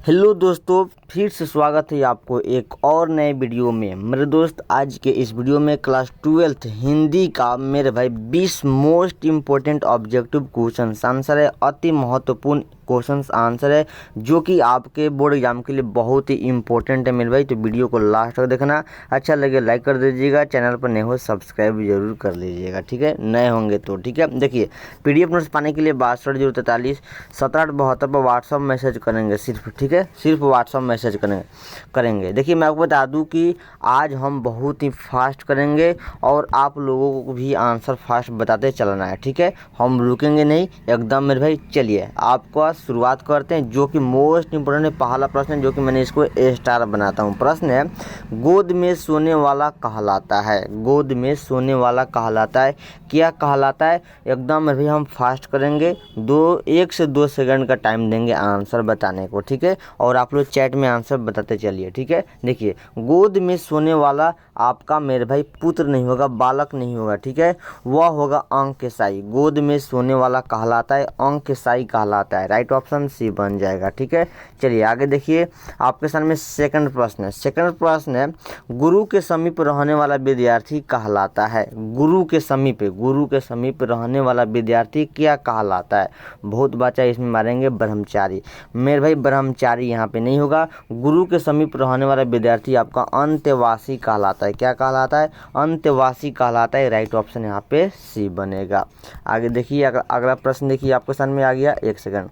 Hello दोस्तों, फिर से स्वागत है आपको एक और नए वीडियो में। मेरे दोस्त, आज के इस वीडियो में क्लास 12th हिंदी का मेरे भाई 20 most important objective question answer है। अति महत्वपूर्ण क्वेश्चंस आंसर है जो कि आपके बोर्ड एग्जाम के लिए बहुत ही इंपॉर्टेंट है मेरे भाई। तो वीडियो को लास्ट तक देखना, अच्छा लगे लाइक कर दीजिएगा, चैनल पर नए हो सब्सक्राइब जरूर कर लीजिएगा, ठीक है, नए होंगे तो, ठीक है। देखिए, पीडीएफ नोट्स पाने के लिए 62 043 7872 पर व्हाट्सअप मैसेज करेंगे सिर्फ, ठीक है, सिर्फ व्हाट्सअप मैसेज करेंगे। देखिए, मैं आपको बता दूं कि आज हम बहुत ही फास्ट करेंगे और आप लोगों को भी आंसर फास्ट बताते चलना है, ठीक है, हम रुकेंगे नहीं एकदम मेरे भाई। चलिए आपको शुरुआत करते हैं जो कि मोस्ट इंपोर्टेंट है। पहला प्रश्न है जो कि मैंने इसको ए स्टार बनाता हूँ। प्रश्न है, गोद में सोने वाला कहलाता है। गोद में सोने वाला कहलाता है, क्या कहलाता है? एकदम मेरे भाई हम फास्ट करेंगे, 1 से 2 सेकंड का टाइम देंगे आंसर बताने को, ठीक है, और आप लोग चैट में आंसर बताते चलिए, ठीक है। देखिए, गोद में सोने वाला आपका मेरे भाई पुत्र नहीं होगा, बालक नहीं होगा, ठीक है, वह होगा अंकसाई। गोद में सोने वाला कहलाता है, अंकसाई कहलाता है। राइट ऑप्शन सी बन जाएगा, ठीक है। चलिए आगे देखिए, आपके सामने सेकंड प्रश्न है। सेकंड प्रश्न है, गुरु के समीप रहने वाला विद्यार्थी कहलाता है। गुरु के समीप रहने वाला विद्यार्थी क्या कहलाता है? बहुत बच्चा इसमें मारेंगे ब्रह्मचारी। मेरे भाई ब्रह्मचारी यहाँ पे नहीं होगा। गुरु के समीप रहने वाला विद्यार्थी आपका अंत्यवासी कहलाता है। क्या कहलाता है? अंत्यवासी कहलाता है। राइट ऑप्शन यहाँ पे सी बनेगा। आगे देखिए, अगला प्रश्न देखिए, आपके सामने आ गया, एक सेकंड।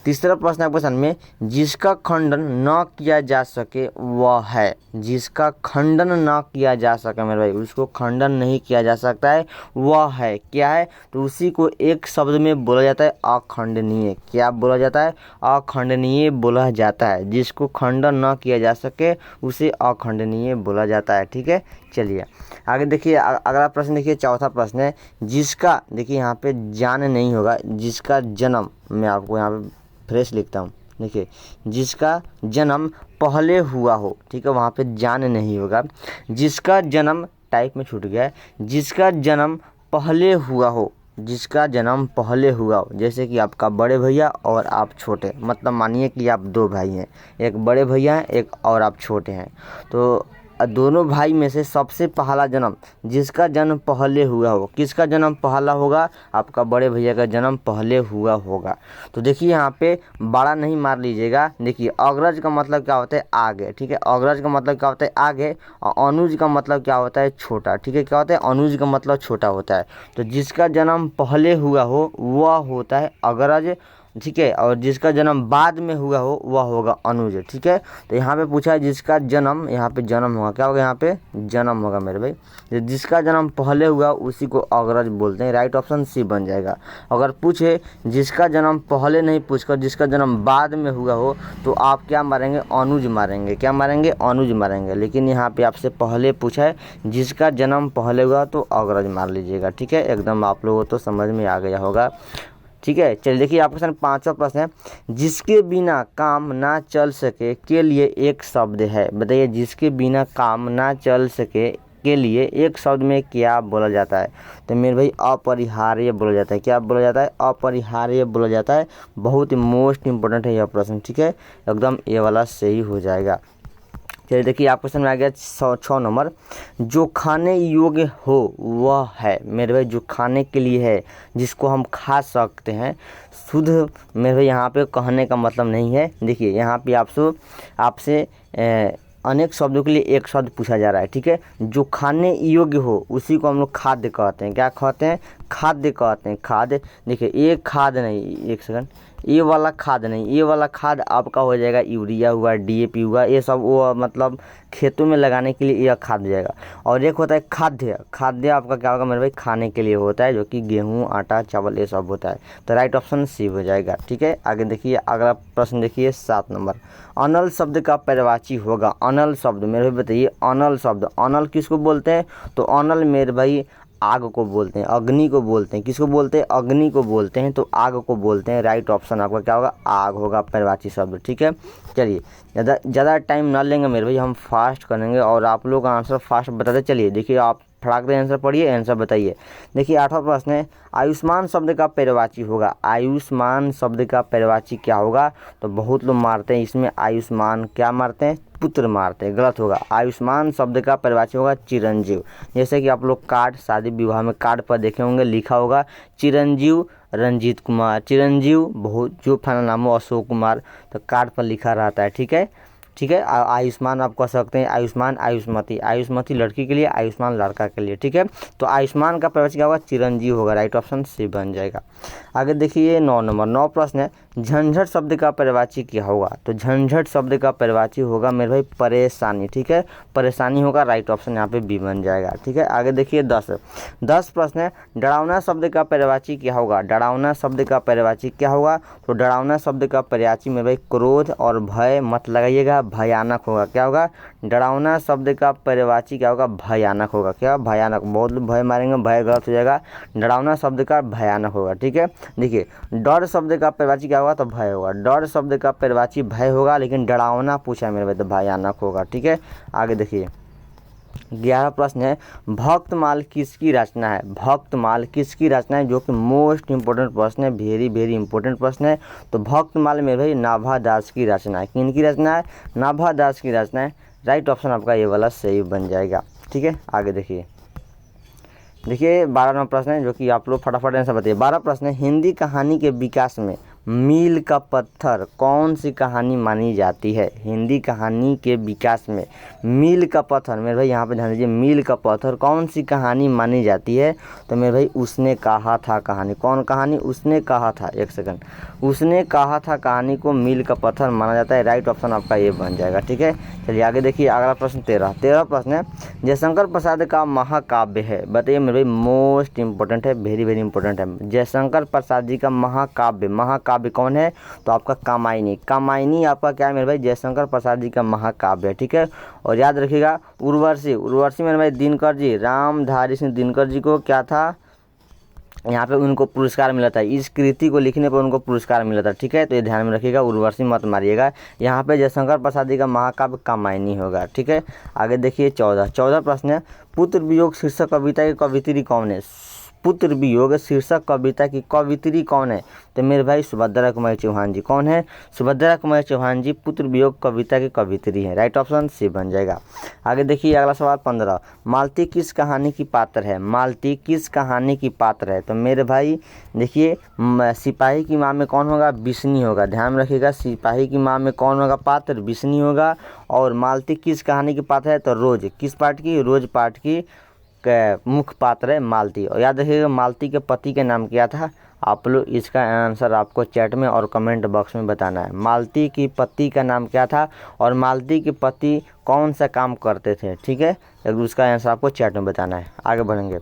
तीसरा प्रश्न आपके सामने, जिसका खंडन न किया जा सके वह है। जिसका खंडन न किया जा सके मेरे भाई, उसको खंडन नहीं किया जा सकता है, वह है, क्या है? तो उसी को एक शब्द में बोला जाता है अखंडनीय। क्या बोला जाता है? अखंडनीय बोला जाता है। जिसको खंडन न किया जा सके उसे अखंडनीय बोला जाता है, ठीक है। चलिए आगे देखिए, अगला प्रश्न देखिए, चौथा प्रश्न है, जिसका, देखिए यहाँ पे जान नहीं होगा, जिसका जन्म, मैं आपको यहाँ पे फ्रेश लिखता हूँ, देखिए, जिसका जन्म पहले हुआ हो, ठीक है, वहाँ पे जान नहीं होगा। जिसका जन्म, टाइप में छूट गया है, जिसका जन्म पहले हुआ हो, जिसका जन्म पहले हुआ हो, जैसे कि आपका बड़े भैया और आप छोटे, मतलब मानिए कि आप 2 भाई हैं, एक बड़े भैया हैं, एक और आप छोटे हैं, तो दोनों भाई में से सबसे पहला जन्म, जिसका जन्म पहले हुआ हो, किसका जन्म पहला होगा? आपका बड़े भैया का जन्म पहले हुआ होगा। तो देखिए यहाँ पे बड़ा नहीं मार लीजिएगा। देखिए, अग्रज का मतलब क्या होता है? आगे, ठीक है, अग्रज का मतलब क्या होता है? आगे। और अनुज का मतलब क्या होता है? छोटा, ठीक है, क्या होता है? अनुज का मतलब छोटा होता है। तो जिसका जन्म पहले हुआ हो वह होता है अग्रज, ठीक है, और जिसका जन्म बाद में हुआ हो वह होगा अनुज, ठीक है। तो यहाँ पे पूछा है जिसका जन्म, यहाँ पे जन्म होगा, क्या होगा? यहाँ पे जन्म होगा मेरे भाई। जिसका जन्म पहले हुआ उसी को अग्रज बोलते हैं। राइट ऑप्शन सी बन जाएगा। अगर पूछे जिसका जन्म पहले नहीं, पूछकर जिसका जन्म बाद में हुआ हो, तो आप क्या मारेंगे? अनुज मारेंगे। क्या मारेंगे? अनुज मारेंगे। लेकिन यहाँ पे आपसे पहले पूछा है जिसका जन्म पहले हुआ तो अग्रज मार लीजिएगा, ठीक है, एकदम आप लोगों को तो समझ में आ गया होगा, ठीक है। चलिए देखिए, आपके सामने 5वां प्रश्न है, जिसके बिना काम ना चल सके के लिए एक शब्द है। बताइए, जिसके बिना काम ना चल सके के लिए एक शब्द में क्या बोला जाता है? तो मेरे भाई अपरिहार्य बोला जाता है। क्या बोला जाता है? अपरिहार्य बोला जाता है। बहुत ही मोस्ट इंपोर्टेंट है यह प्रश्न, ठीक है, एकदम ये वाला सही हो जाएगा। चलिए देखिए, आपके सामने आ गया 6 नंबर, जो खाने योग्य हो वह है। मेरे भाई जो खाने के लिए है, जिसको हम खा सकते हैं, शुद्ध, मेरे भाई यहाँ पे कहने का मतलब नहीं है। देखिए यहाँ पे आपसे अनेक शब्दों के लिए एक शब्द पूछा जा रहा है, ठीक है। जो खाने योग्य हो उसी को हम लोग खाद्य कहते हैं। क्या कहते हैं? खाद्य कहते हैं। खाद्य, देखिए ये खाद नहीं, एक सेकंड, ये वाला खाद नहीं, ये वाला खाद आपका हो जाएगा यूरिया हुआ, डीएपी हुआ, ये सब वो मतलब खेतों में लगाने के लिए यह खाद जाएगा। और एक होता है खाद्य। खाद्य आपका क्या होगा मेरे भाई? खाने के लिए होता है, जो कि गेहूं, आटा, चावल ये सब होता है। तो राइट ऑप्शन सी हो जाएगा, ठीक है। आगे देखिए, अगला प्रश्न देखिए, 7 नंबर, अनल शब्द का पर्यायवाची होगा। अनल शब्द मेरे भाई बताइए, अनल शब्द, अनल किसको बोलते हैं? तो अनल मेरे भाई आग को बोलते हैं, अग्नि को बोलते हैं। किसको बोलते हैं? अग्नि को बोलते हैं, तो आग को बोलते हैं। राइट ऑप्शन आपका क्या होगा? आग होगा पर्यायवाची शब्द, ठीक है। चलिए ज़्यादा टाइम ना लेंगे मेरे भाई, हम फास्ट करेंगे और आप लोग का आंसर फास्ट बताते चलिए। देखिए, आप फटाक दे आंसर पढ़िए, आंसर बताइए। देखिए 8वां प्रश्न है, आयुष्मान शब्द का पर्यायवाची होगा। आयुष्मान शब्द का पर्यायवाची क्या होगा? तो बहुत लोग मारते हैं इसमें आयुष्मान, क्या मारते हैं? पुत्र मारते हैं, गलत होगा। आयुष्मान शब्द का पर्यायवाची होगा चिरंजीव। जैसे कि आप लोग कार्ड, शादी विवाह में कार्ड पर देखे होंगे, लिखा होगा चिरंजीव रंजीत कुमार, चिरंजीव बहुत जो फाइनल नाम हो अशोक कुमार, तो कार्ड पर लिखा रहता है। ठीक है, ठीक है। आयुष्मान आप कह सकते हैं आयुष्मान आयुष्मती, आयुष्मती लड़की के लिए, आयुष्मान लड़का के लिए। ठीक है, तो आयुष्मान का पर्यायवाची क्या होगा? चिरंजीव होगा। राइट ऑप्शन सी बन जाएगा। आगे देखिए 9 नंबर, 9 प्रश्न है, झंझट शब्द का पर्यायवाची क्या होगा? तो झंझट शब्द का पर्यायवाची होगा मेरे भाई परेशानी। ठीक है, परेशानी होगा। राइट ऑप्शन यहाँ पे बी बन जाएगा। ठीक है, आगे देखिए 10 प्रश्न है, डरावना शब्द का पर्यायवाची क्या होगा? डरावना शब्द का पर्यायवाची क्या होगा? तो डरावना शब्द का पर्यायवाची मेरे भाई क्रोध और भय मत लगाइएगा, भयानक होगा। क्या होगा? डरावना शब्द का पर्यायवाची क्या होगा? भयानक होगा। क्या? भयानक। बहुत लोग भय मारेंगे, भय गलत हो जाएगा। डरावना शब्द का भयानक होगा। ठीक है, देखिए डर शब्द का पर्यायवाची क्या होगा? तो भय होगा। डर शब्द का पर्यायवाची भय होगा, लेकिन डरावना पूछा मेरे भाई तो भयानक होगा। ठीक है, आगे देखिए 11 प्रश्न है, भक्तमाल किसकी रचना है? भक्तमाल किसकी रचना है? जो कि मोस्ट इंपोर्टेंट प्रश्न है, वेरी वेरी इंपोर्टेंट प्रश्न है। तो भक्तमाल मेरे भाई नाभा दास की रचना है। किन की रचना है? नाभा दास की रचना है। राइट ऑप्शन आपका ये वाला सही बन जाएगा। ठीक है, आगे देखिए 12वां प्रश्न है, जो कि आप लोग फटाफट आंसर बताइए। 12 प्रश्न है, हिंदी कहानी के विकास में मील का पत्थर कौन सी कहानी मानी जाती है? हिंदी कहानी के विकास में मील का पत्थर, मेरे भाई यहाँ पे ध्यान दीजिए, मील का पत्थर कौन सी कहानी मानी जाती है? तो मेरे भाई उसने कहा था कहानी। कौन कहानी? उसने कहा था। एक सेकंड, उसने कहा था कहानी को मील का पत्थर माना जाता है। राइट ऑप्शन आपका ये बन जाएगा। ठीक है, चलिए आगे देखिए अगला प्रश्न 13 प्रश्न है, जयशंकर प्रसाद का महाकाव्य है। बताइए मेरे भाई, मोस्ट इंपोर्टेंट है, वेरी वेरी इंपोर्टेंट है। जयशंकर प्रसाद जी का महाकाव्य, महाकाव्य कौन है? तो आपका कामायनी। कामायनी आपका क्या है मेरे भाई? जयशंकर प्रसाद जी का महाकाव्य है। ठीक है, और याद रखिएगा उर्वशी, उर्वशी मेरे भाई दिनकर जी, रामधारी सिंह दिनकर जी को क्या था? यहाँ पे उनको पुरस्कार मिला था, इस कृति को लिखने पर उनको पुरस्कार मिला था। ठीक है, तो ये ध्यान में रखिएगा, उर्वशी मत मारिएगा। यहाँ पे जयशंकर प्रसाद जी का महाकाव्य कामायनी होगा। ठीक है, आगे देखिए 14 प्रश्न है, पुत्र वियोग शीर्षक कविता की कवित्री कौन है? पुत्र वियोग शीर्षक कविता की कवित्री कौन है? तो मेरे भाई सुभद्रा कुमारी चौहान जी। कौन है? सुभद्रा कुमारी चौहान जी पुत्र वियोग कविता की कवित्री है। राइट ऑप्शन सी बन जाएगा। आगे देखिए अगला सवाल 15, मालती किस कहानी की पात्र है? मालती किस कहानी की पात्र है? तो मेरे भाई देखिए सिपाही की माँ में कौन होगा? बिस्नी होगा। ध्यान में रखिएगा, सिपाही की माँ में कौन होगा पात्र? बिस्नी होगा। और मालती किस कहानी की पात्र है? तो रोज। किस पाठ की? रोज पाठ की मुख्य पात्र है मालती। और याद रखिएगा मालती के पति का नाम क्या था? आप लोग इसका आंसर आपको चैट में और कमेंट बॉक्स में बताना है। मालती की पति का नाम क्या था और मालती के पति कौन सा काम करते थे? ठीक है, उसका आंसर आपको चैट में बताना है। आगे बढ़ेंगे,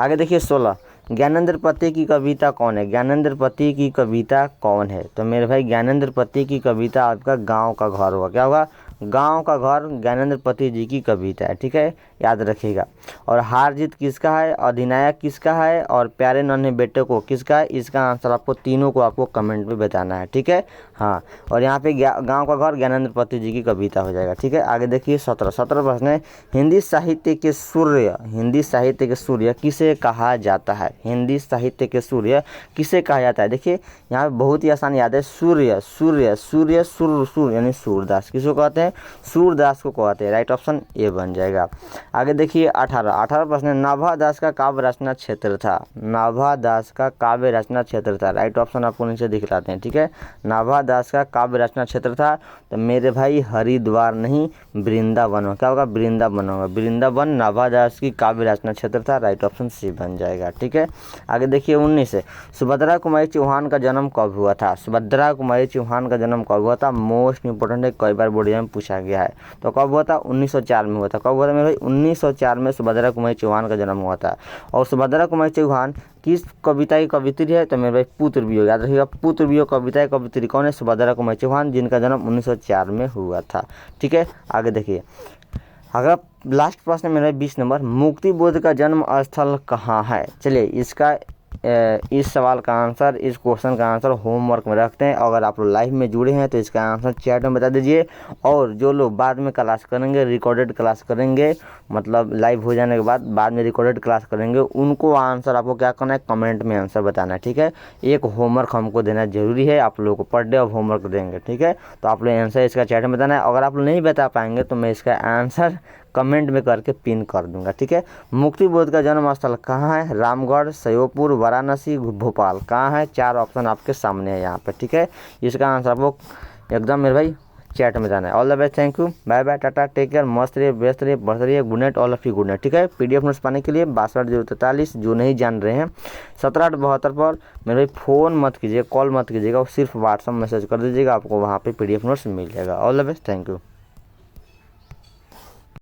आगे देखिए 16, ज्ञानेंद्र पति की कविता कौन है? ज्ञानेंद्र पति की कविता कौन है? तो मेरे भाई ज्ञानेंद्र पति की कविता आपका गाँव का घर होगा। क्या होगा? गांव का घर ज्ञानेंद्र पति जी की कविता है। ठीक है, याद रखिएगा। और हार जीत किसका है? अधिनायक किसका है? और प्यारे नन्हे बेटे को किसका है? इसका आंसर आपको तीनों को आपको कमेंट में बताना है। ठीक है, हाँ। और यहाँ पे गांव का घर ज्ञानेंद्र पति जी की कविता हो जाएगा। ठीक है, आगे देखिए 17 प्रश्न है, हिंदी साहित्य के सूर्य, हिंदी साहित्य के सूर्य किसे कहा जाता है? हिंदी साहित्य के सूर्य किसे कहा जाता है? देखिए यहाँ पे बहुत ही आसान याद है, सूर्य सूर्य सूर्य सूर्य यानी सूरदास। किसको कहते हैं? सूरदास को कहते हैं। राइट ऑप्शन ए बन जाएगा। आगे देखिए 18 प्रश्न, नाभा दास का काव्य रचना क्षेत्र था। नाभा दास का काव्य रचना क्षेत्र था। राइट ऑप्शन आपको नीचे दिखलाते हैं। ठीक है, नाभा दास का काव्य रचना क्षेत्र था। तो मेरे भाई हरिद्वार नहीं वृंदावन हो। क्या होगा? वृंदावन होगा। वृंदावन नाभा दास की काव्य रचना क्षेत्र था। राइट ऑप्शन सी बन जाएगा। ठीक है, आगे देखिए 19, सुभद्रा कुमारी चौहान का जन्म कब हुआ था? सुभद्रा कुमारी चौहान का जन्म कब हुआ था? मोस्ट इंपोर्टेंट है, कई बार बोर्ड में पूछा गया है। तो कब हुआ था? 1904 में हुआ था। कब हुआ था मेरे भाई? 1904 में सुभद्रा कुमारी चौहान का जन्म हुआ था। और सुभद्रा कुमारी चौहान किस कविता की कवित्री है? तो मेरे भाई पुत्र वियोग। याद रखिएगा, पुत्र वियोग कविता की कवित्री कौन है? सुभद्रा कुमारी चौहान, जिनका जन्म 1904 में हुआ था। ठीक है, आगे देखिए अगर लास्ट प्रश्न मेरा 20 नंबर, मुक्ति बोध का जन्म स्थल कहाँ है? चलिए इसका इस सवाल का आंसर, इस क्वेश्चन का आंसर होमवर्क में रखते हैं। अगर आप लोग लाइव में जुड़े हैं तो इसका आंसर चैट में बता दीजिए। और जो लोग बाद में क्लास करेंगे, रिकॉर्डेड क्लास करेंगे, मतलब लाइव हो जाने के बाद में रिकॉर्डेड क्लास करेंगे, उनको आंसर आपको क्या करना है, कमेंट में आंसर बताना है, ठीक है। एक होमवर्क हमको देना जरूरी है, आप लोगों को पर डे ऑफ होमवर्क देंगे, ठीक है। तो आप लोग आंसर इसका चैट में बताना है। अगर आप लोग नहीं बता पाएंगे तो मैं इसका आंसर कमेंट में करके पिन कर दूंगा, ठीक है। मुक्ति बोध का जन्म स्थल कहाँ है? रामगढ़, श्योपुर, वाराणसी, भोपाल। कहाँ है? 4 ऑप्शन आपके सामने है यहाँ पे, ठीक है। इसका आंसर आपको एकदम मेरे भाई चैट में जाना है। All the best, thank you, bye bye, tata, take care, मस्त रहिए, व्यस्त रहिए, बढ़ रहिए, good night, all of you good night, ठीक है। PDF नोट्स पाने के लिए 62 जो नहीं जान रहे हैं 1772 पर मेरे भाई फ़ोन मत कीजिए, कॉल मत कीजिएगा, सिर्फ व्हाट्सअप मैसेज कर दीजिएगा, आपको वहाँ पे PDF नोट्स मिल जाएगा। All the best, thank you.